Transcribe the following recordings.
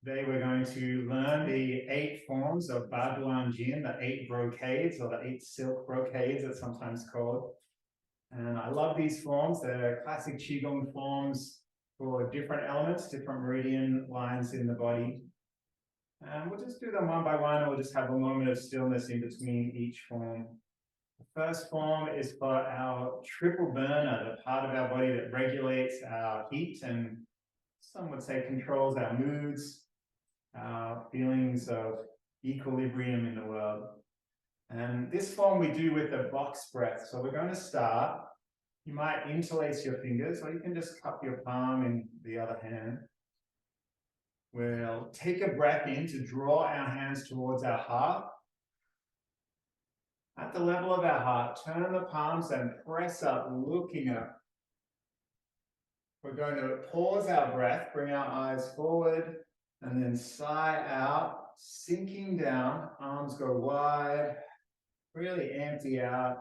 Today we're going to learn the 8 forms of Duan Jin, the 8 brocades or the 8 silk brocades it's sometimes called. And I love these forms. They're classic Qigong forms for different elements, different meridian lines in the body. And we'll just do them one by one. We'll just have a moment of stillness in between each form. The first form is for our triple burner, the part of our body that regulates our heat and some would say controls our moods, our feelings of equilibrium in the world. And this form we do with a box breath. So we're going to start. You might interlace your fingers, or you can just cup your palm in the other hand. We'll take a breath in to draw our hands towards our heart. At the level of our heart, turn the palms and press up, looking up. We're going to pause our breath, bring our eyes forward, and then sigh out, sinking down, arms go wide, really empty out.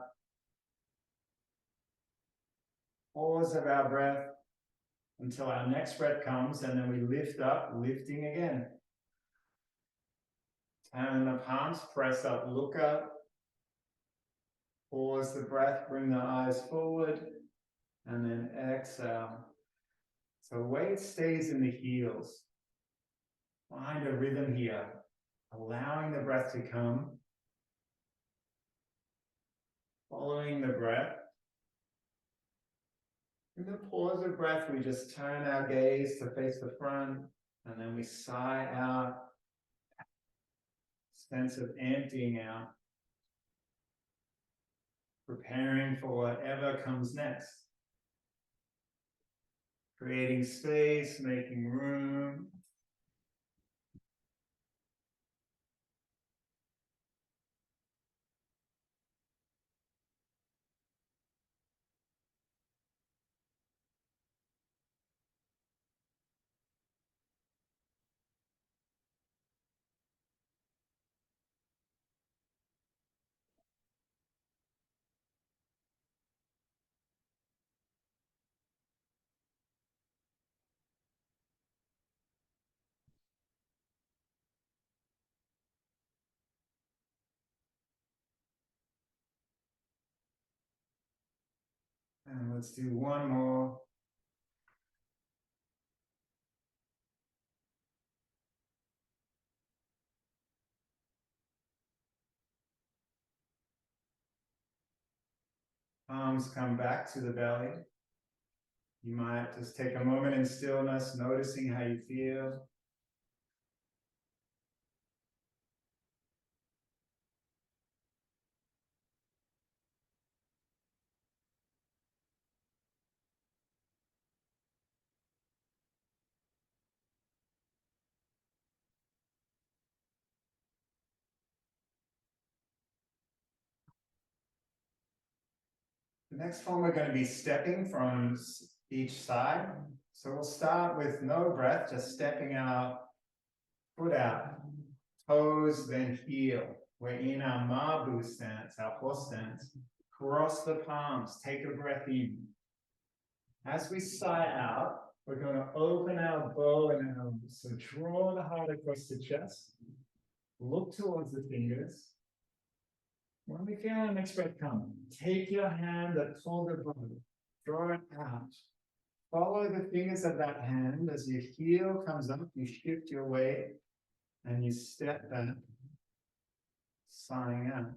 Pause of our breath until our next breath comes, and then we lift up, lifting again. Turn the palms, press up, look up. Pause the breath, bring the eyes forward, and then exhale. So weight stays in the heels. Find a rhythm here, allowing the breath to come, following the breath. In the pause of breath, we just turn our gaze to face the front, and then we sigh out, sense of emptying out, preparing for whatever comes next. Creating space, making room. And let's do one more. Palms come back to the belly. You might just take a moment in stillness, noticing how you feel. The next form we're going to be stepping from each side. So we'll start with no breath, just stepping our foot out, toes, then heel. We're in our Mabu stance, our horse stance. Cross the palms, take a breath in. As we sigh out, we're going to open our bow and arms. So draw the heart across the chest. Look towards the fingers. When we feel our next breath come, take your hand that holds the bow, draw it out. Follow the fingers of that hand. As your heel comes up, you shift your weight and you step back, sighing out.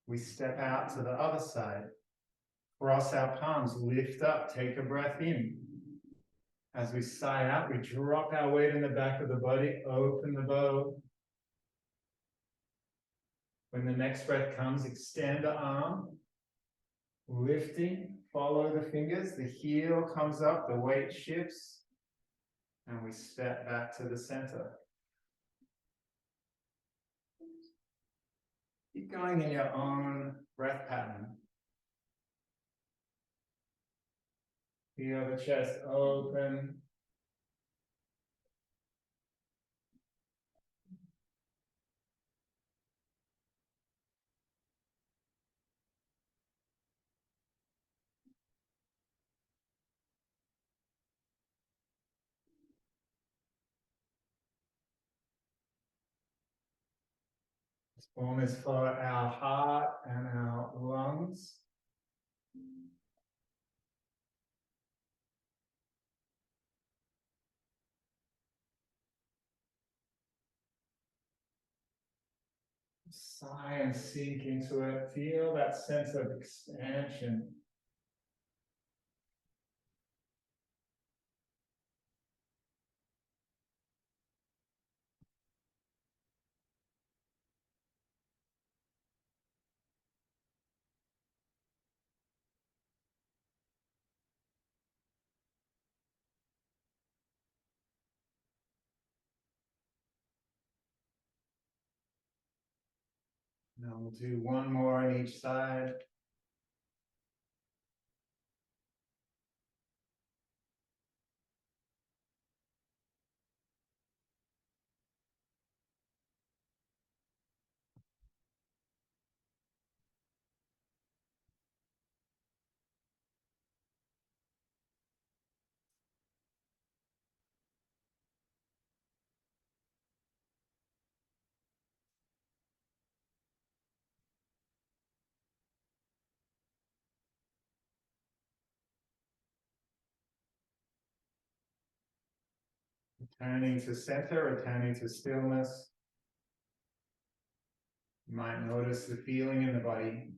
We step out to the other side. Cross our palms, lift up, take a breath in. As we sigh out, we drop our weight in the back of the body, open the bow. When the next breath comes, extend the arm, lifting, follow the fingers, the heel comes up, the weight shifts, and we step back to the center. Keep going in your own breath pattern. Feel the chest open. form is for our heart and our lungs. Sigh and sink into it. Feel that sense of expansion. Now we'll do one more on each side. Returning to center, returning to stillness. You might notice the feeling in the body.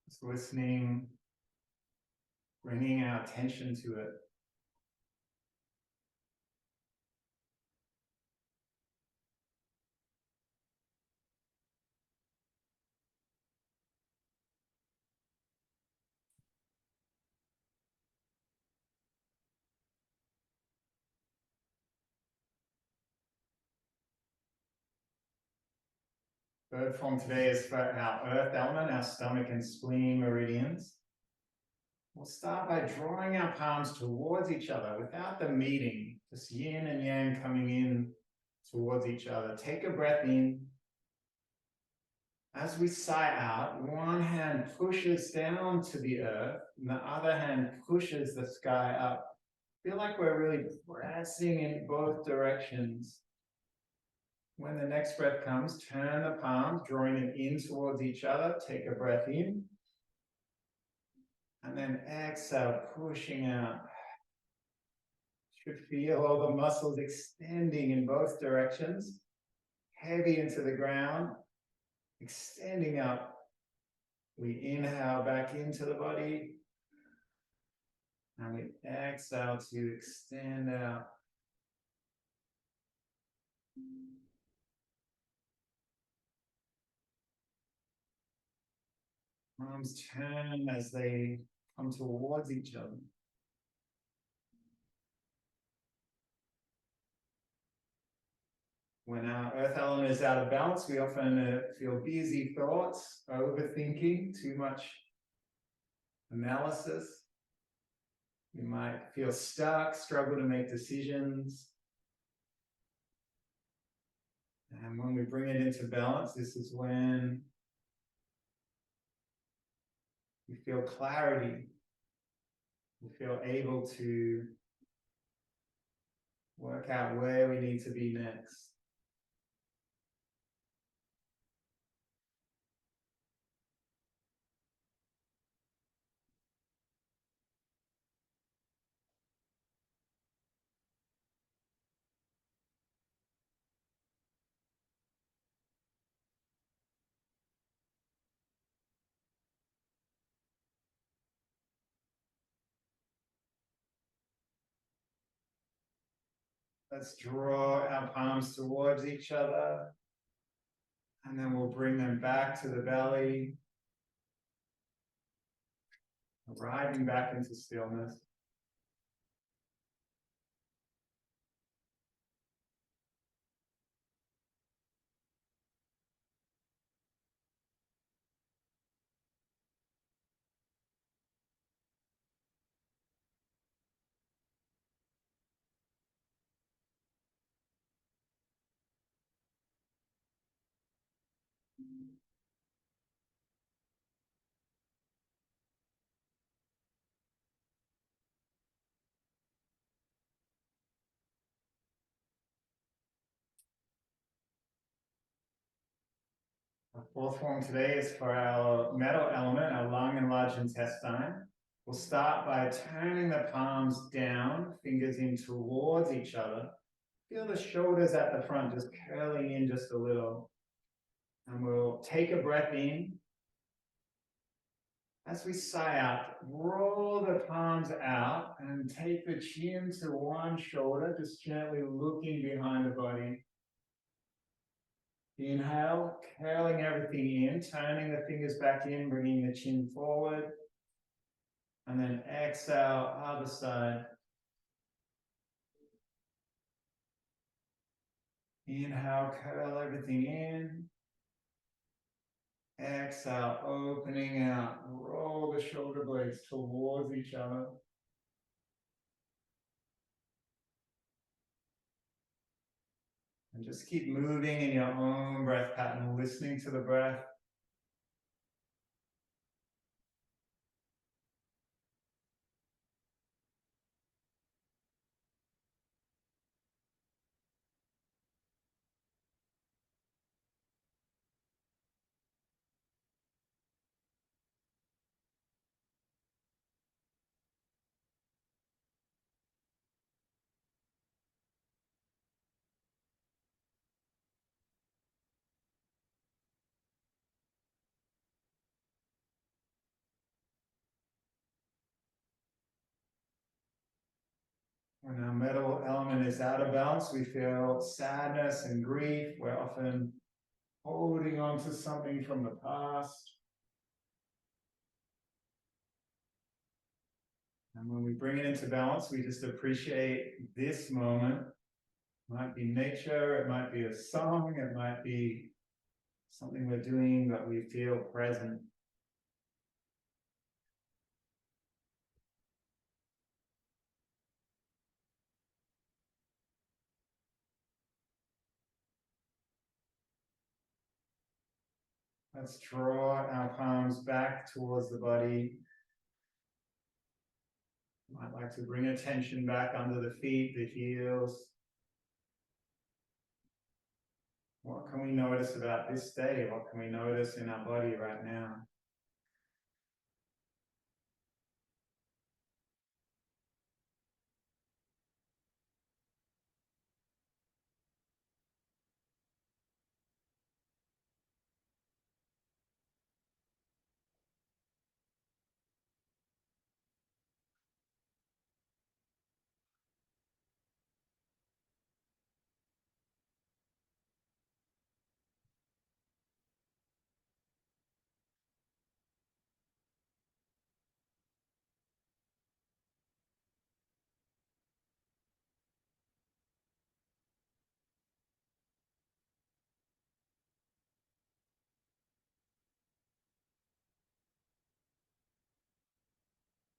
Just listening, bringing our attention to it. Third form today is for our earth element, our stomach and spleen meridians. We'll start by drawing our palms towards each other without the meeting, just yin and yang coming in towards each other. Take a breath in. As we sigh out, one hand pushes down to the earth and the other hand pushes the sky up. Feel like we're really pressing in both directions. When the next breath comes, turn the palms, drawing them in towards each other. Take a breath in. And then exhale, pushing out. Should feel all the muscles extending in both directions. Heavy into the ground, extending up. We inhale back into the body. And we exhale to extend out. Arms turn as they come towards each other. When our earth element is out of balance, we often feel busy thoughts, overthinking, too much analysis. We might feel stuck, struggle to make decisions. And when we bring it into balance, this is when we feel clarity. We feel able to work out where we need to be next. Let's draw our palms towards each other. And then we'll bring them back to the belly. Arriving back into stillness. fourth form today is for our metal element, our lung and large intestine. We'll start by turning the palms down, fingers in towards each other. Feel the shoulders at the front just curling in just a little. And we'll take a breath in. As we sigh out, roll the palms out and take the chin to one shoulder, just gently looking behind the body. Inhale, curling everything in, turning the fingers back in, bringing the chin forward. And then exhale, other side. Inhale, curl everything in. Exhale, opening out. Roll the shoulder blades towards each other. And just keep moving in your own breath pattern, listening to the breath. When our metal element is out of balance, we feel sadness and grief. We're often holding on to something from the past. And when we bring it into balance, we just appreciate this moment. It might be nature, it might be a song, it might be something we're doing that we feel present. Let's draw our palms back towards the body. Might like to bring attention back under the feet, the heels. What can we notice about this day? What can we notice in our body right now?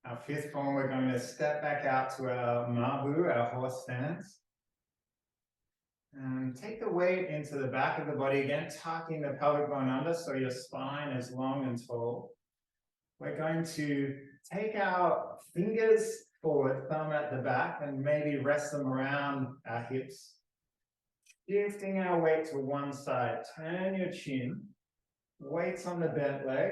Our fifth form, we're going to step back out to our mabu, our horse stance. And take the weight into the back of the body again, tucking the pelvic bone under so your spine is long and tall. We're going to take our fingers forward, thumb at the back, and maybe rest them around our hips. Shifting our weight to one side, turn your chin, weights on the bent leg.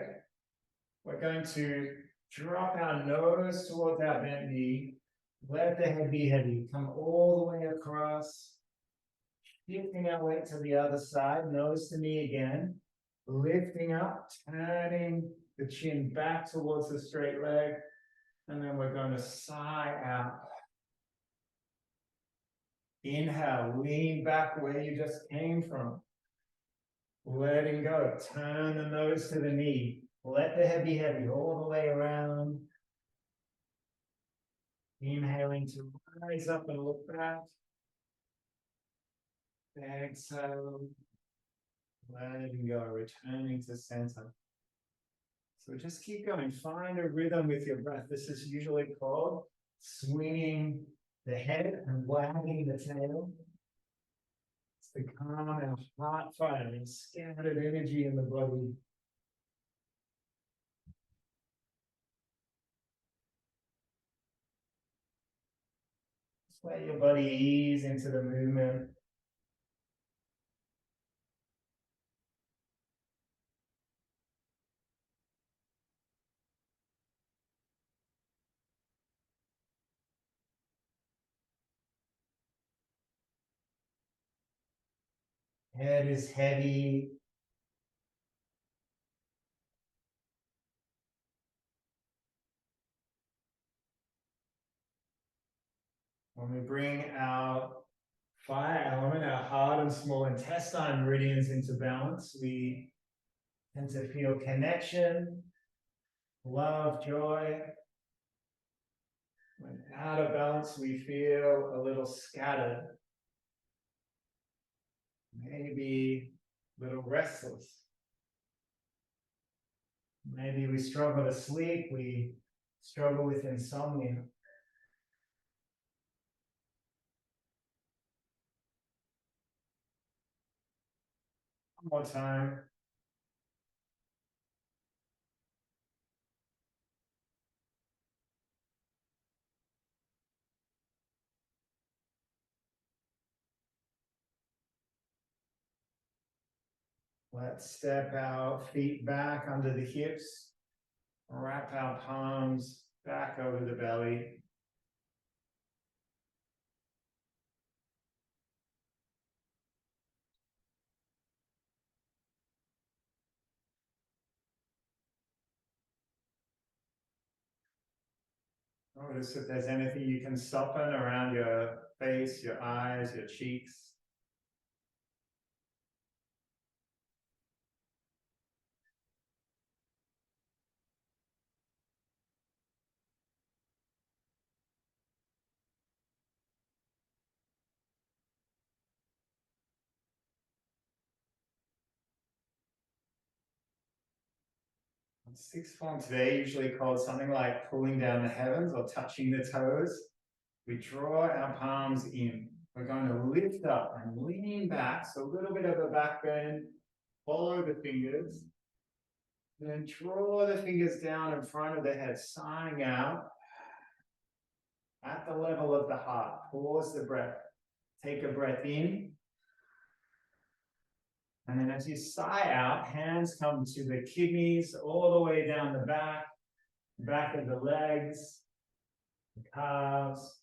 We're going to drop our nose towards our bent knee, let the head be heavy, come all the way across, shifting our weight to the other side, nose to knee again, lifting up, turning the chin back towards the straight leg, and then we're going to sigh out. Inhale, lean back where you just came from. Letting go, turn the nose to the knee. Let the head be heavy all the way around. Inhaling to rise up and look back. Exhale. Letting go, returning to center. So just keep going. Find a rhythm with your breath. This is usually called swinging the head and wagging the tail. It's to calm our heart fire and scattered energy in the body. Just let your body ease into the movement. Head is heavy. When we bring our fire element, our hard and small intestine meridians into balance, we tend to feel connection, love, joy. When out of balance, we feel a little scattered, maybe a little restless. Maybe we struggle to sleep, we struggle with insomnia. One more time. Let's step our feet back under the hips, wrap our palms back over the belly. Notice if there's anything you can soften around your face, your eyes, your cheeks. Sixth form today, usually called something like pulling down the heavens or touching the toes. We draw our palms in. We're going to lift up and lean back. So a little bit of a back bend. Follow the fingers. And then draw the fingers down in front of the head, sighing out at the level of the heart. Pause the breath. Take a breath in. And then as you sigh out, hands come to the kidneys, all the way down the back of the legs, the calves.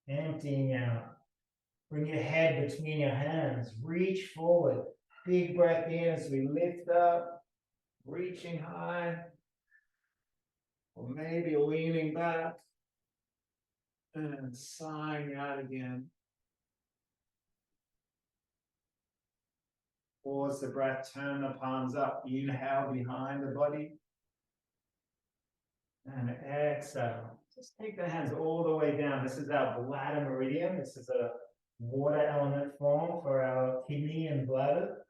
Emptying out. Bring your head between your hands. Reach forward. Big breath in as we lift up, reaching high. Or maybe leaning back and sighing out again. Pause the breath, turn the palms up. Inhale behind the body. And exhale. Just take the hands all the way down. This is our bladder meridian. This is a water element form for our kidney and bladder.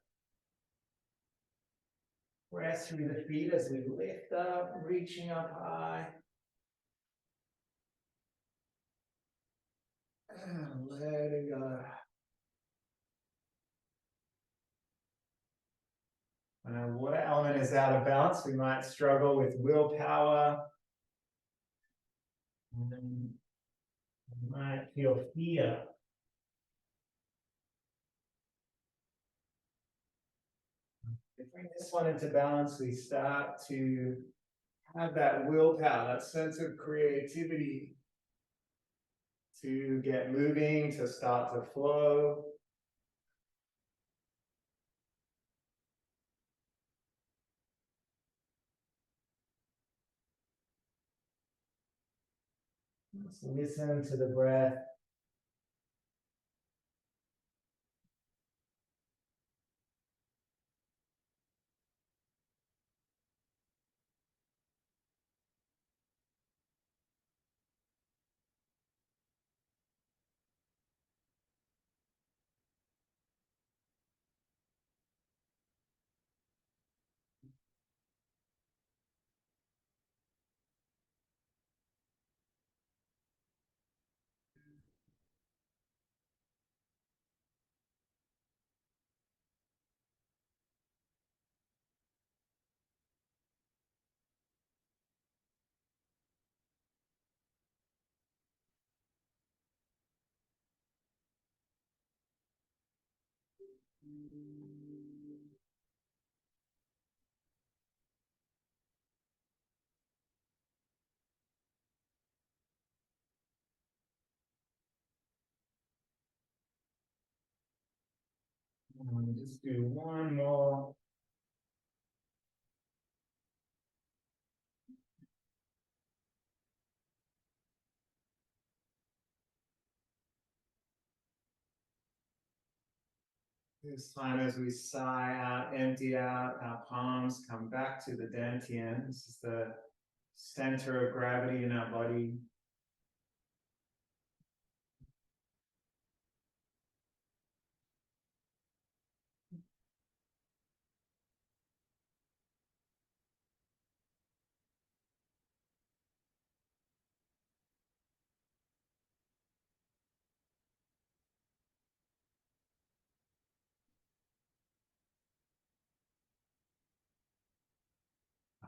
Press through the feet as we lift up, reaching up high. And letting go. When our water element is out of balance, we might struggle with willpower. And we might feel fear. If we bring this one into balance, we start to have that willpower, that sense of creativity to get moving, to start to flow. Let's listen to the breath. And just do one more. This time as we sigh out, empty out, our palms come back to the dantian. This is the center of gravity in our body.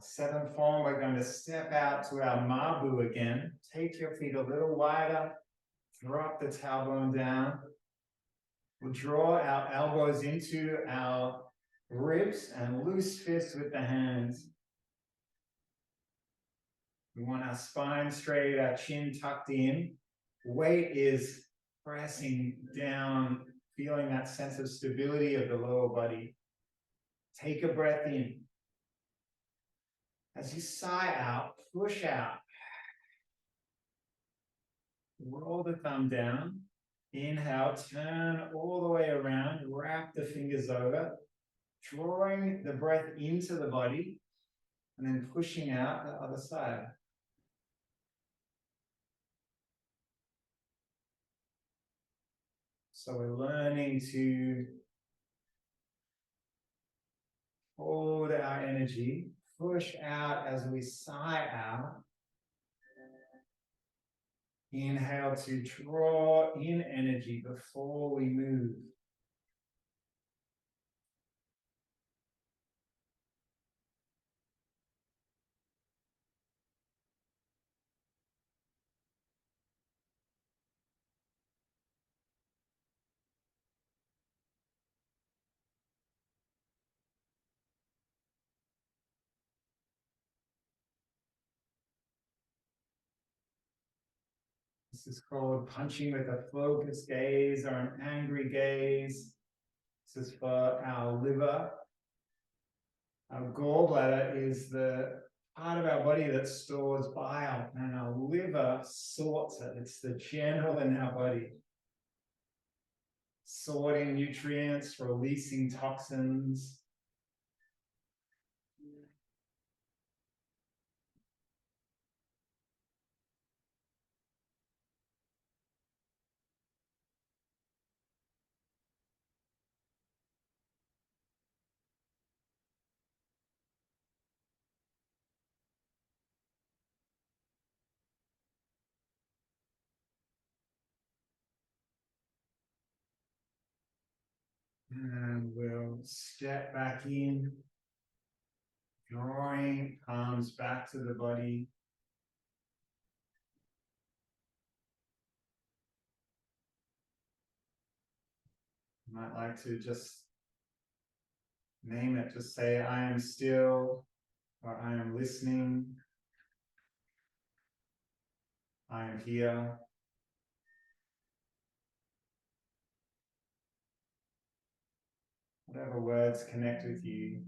Seventh form, we're going to step out to our mabu again. Take your feet a little wider. Drop the tailbone down. We'll draw our elbows into our ribs and loose fists with the hands. We want our spine straight, our chin tucked in. Weight is pressing down, feeling that sense of stability of the lower body. Take a breath in. As you sigh out, push out. Roll the thumb down. Inhale, turn all the way around, wrap the fingers over, drawing the breath into the body, and then pushing out the other side. So we're learning to hold our energy, push out as we sigh out. Inhale to draw in energy before we move. This is called punching with a focused gaze or an angry gaze. This is for our liver. Our gallbladder is the part of our body that stores bile, and our liver sorts it. It's the general in our body, sorting nutrients, releasing toxins. And we'll step back in, drawing palms back to the body. You might like to just name it, just say, I am still, or I am listening, I am here. Whatever words connect with you.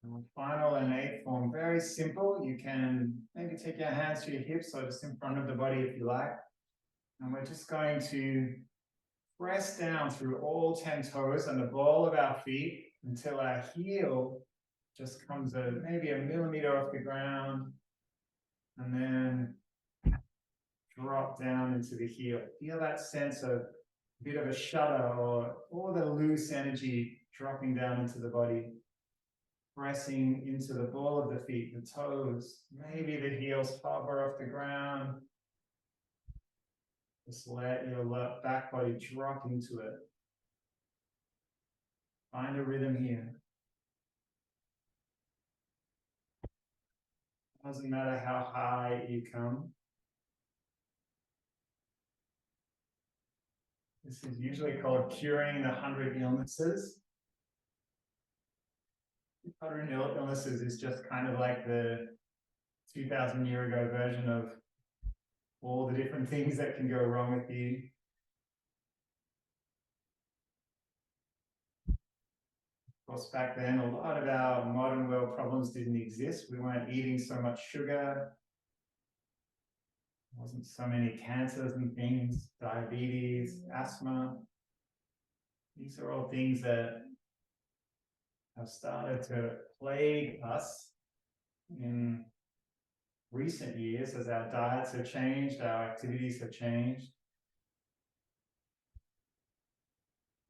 And final and eighth form, very simple. You can maybe take your hands to your hips or just in front of the body if you like. And we're just going to press down through all 10 toes and the ball of our feet until our heel just comes maybe a millimeter off the ground, and then drop down into the heel. Feel that sense of a bit of a shudder or all the loose energy dropping down into the body. Pressing into the ball of the feet, the toes, maybe the heels hover off the ground. Just let your back body drop into it. Find a rhythm here. Doesn't matter how high you come. This is usually called curing the 100 illnesses. 100 illnesses is just kind of like the 2,000-year ago version of all the different things that can go wrong with you. Of course, back then, a lot of our modern world problems didn't exist. We weren't eating so much sugar. There wasn't so many cancers and things, diabetes, asthma. These are all things that have started to plague us in recent years as our diets have changed, our activities have changed.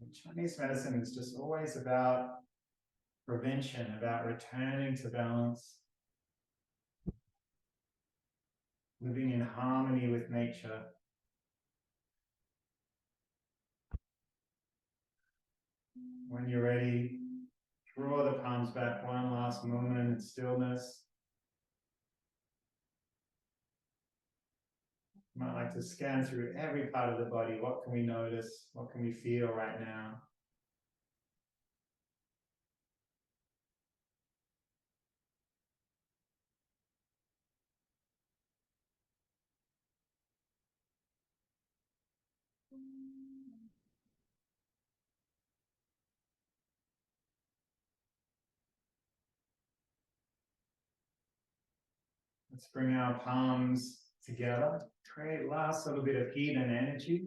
And Chinese medicine is just always about prevention, about returning to balance, living in harmony with nature. When you're ready, draw the palms back one last moment in stillness. You might like to scan through every part of the body. What can we notice? What can we feel right now? Let's bring our palms together. Create last little bit of heat and energy.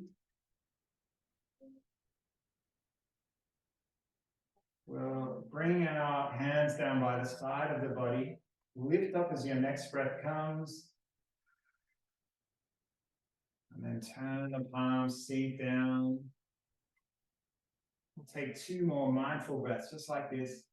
We'll bring our hands down by the side of the body. Lift up as your next breath comes. And then turn the palms, seat down. We'll take 2 more mindful breaths, just like this.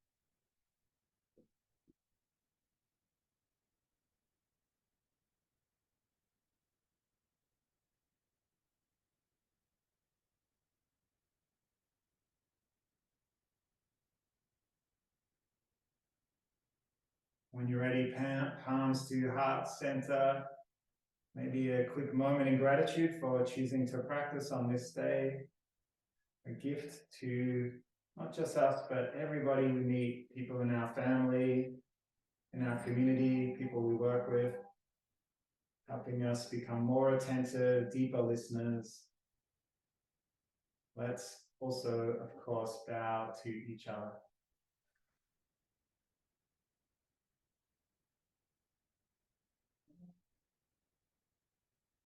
When you're ready, palms to heart center. Maybe a quick moment in gratitude for choosing to practice on this day. A gift to not just us, but everybody we meet, people in our family, in our community, people we work with, helping us become more attentive, deeper listeners. Let's also, of course, bow to each other.